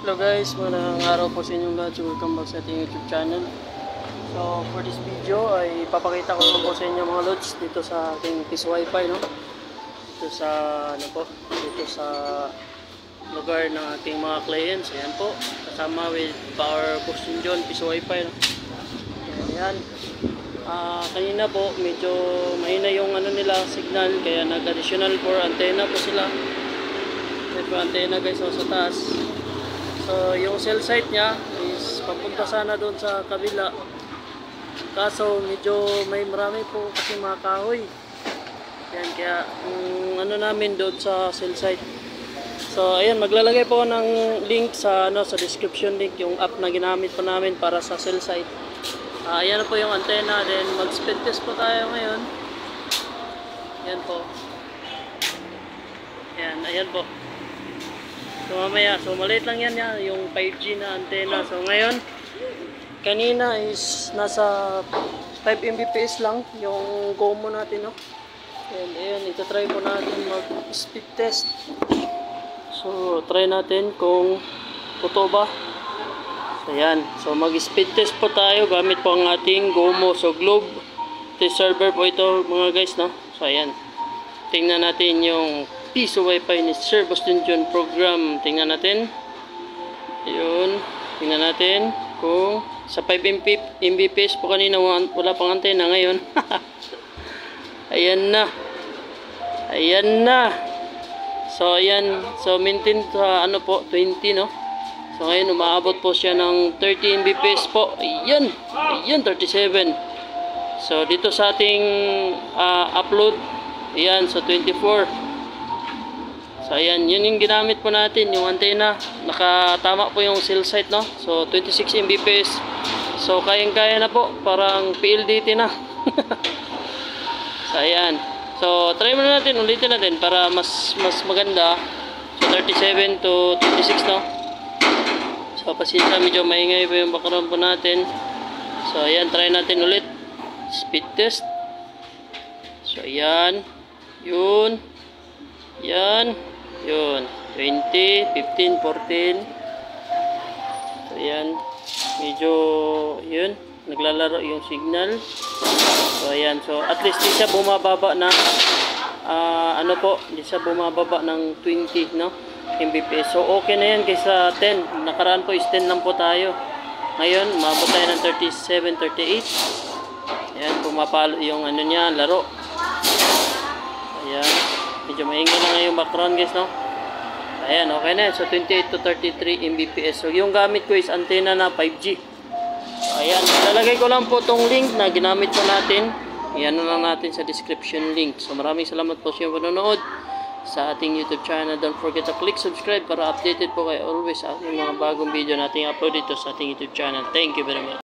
Hello guys, magandang araw po sa inyong lahat. So welcome back sa ating YouTube channel. So for this video ay papakita ko lang po sa inyo mga lods dito sa ating Peace Wi-Fi, no? Dito sa dito sa lugar ng ating mga clients. Ayan po, kasama with Power Boston John Peace Wi-Fi, no? Ayan. Kanina po medyo mahina yung nila signal, kaya nag-additional for antenna po sila. May antenna guys sa taas. So yung cell site niya is papunta sana doon sa kabila, kaso medyo may marami po kasi mga kahoy. Yan, kaya yung namin doon sa cell site. So ayan, maglalagay po ng link sa sa description link yung app na ginamit po namin para sa cell site. Ayan na po yung antenna, then mag speed test po tayo ngayon. Yan po. Ayan po. So mamaya, so maliit lang yan yung 5G na antenna. So ngayon, kanina is nasa 5 Mbps lang yung GOMO natin, no? And ayan, ito try po natin mag speed test. So try natin kung totoo ba. So ayan, so mag speed test po tayo gamit po ang ating GOMO. So Globe test server po ito mga guys, no? So ayan, tingnan natin yung Peace Wi-Fi ni Sir Boston John program. Tingnan natin. Ayun. Tingnan natin kung sa 5 Mbps po kanina wala pang antena, ngayon. Ayan na. Ayan na. So ayan. So maintain sa po 20, no. So ngayon umaabot po siya ng 30 Mbps po. Ayan. Ayan 37. So dito sa ating upload, ayan, so 24. So ayan, yun yung ginamit po natin, yung antenna. Nakatama po yung cell site, no? So 26 Mbps. So kayang-kaya na po, parang PLDT na. So ayan. So try muna natin, ulitin natin para mas maganda. So 37 to 26, no? So pasensya, medyo maingay po yung background po natin. So ayan, try natin ulit. Speed test. So ayan. Yun. Yan. Yun. 20, 15, 14. So yan. Medyo yun. Naglalaro yung signal. So ayan. So at least di siya bumababa na di siya bumababa ng 20, no? Mbps. So okay na yan kaysa 10. Nakaraan po is 10 lang po tayo. Ngayon, umabot tayo ng 37, 38. Ayan, pumapalo yung niya, laro. Ayan. Medyo maingay na nga yung background guys, no? Ayan, okay na. So 28 to 33 Mbps. So yung gamit ko is antenna na 5G. So ayan, lalagay ko lang po tong link na ginamit po natin. Iyan na lang natin sa description link. So maraming salamat po sa inyong panonood sa ating YouTube channel. Don't forget to click subscribe para updated po kayo always sa ating mga bagong video nating upload dito sa ating YouTube channel. Thank you very much.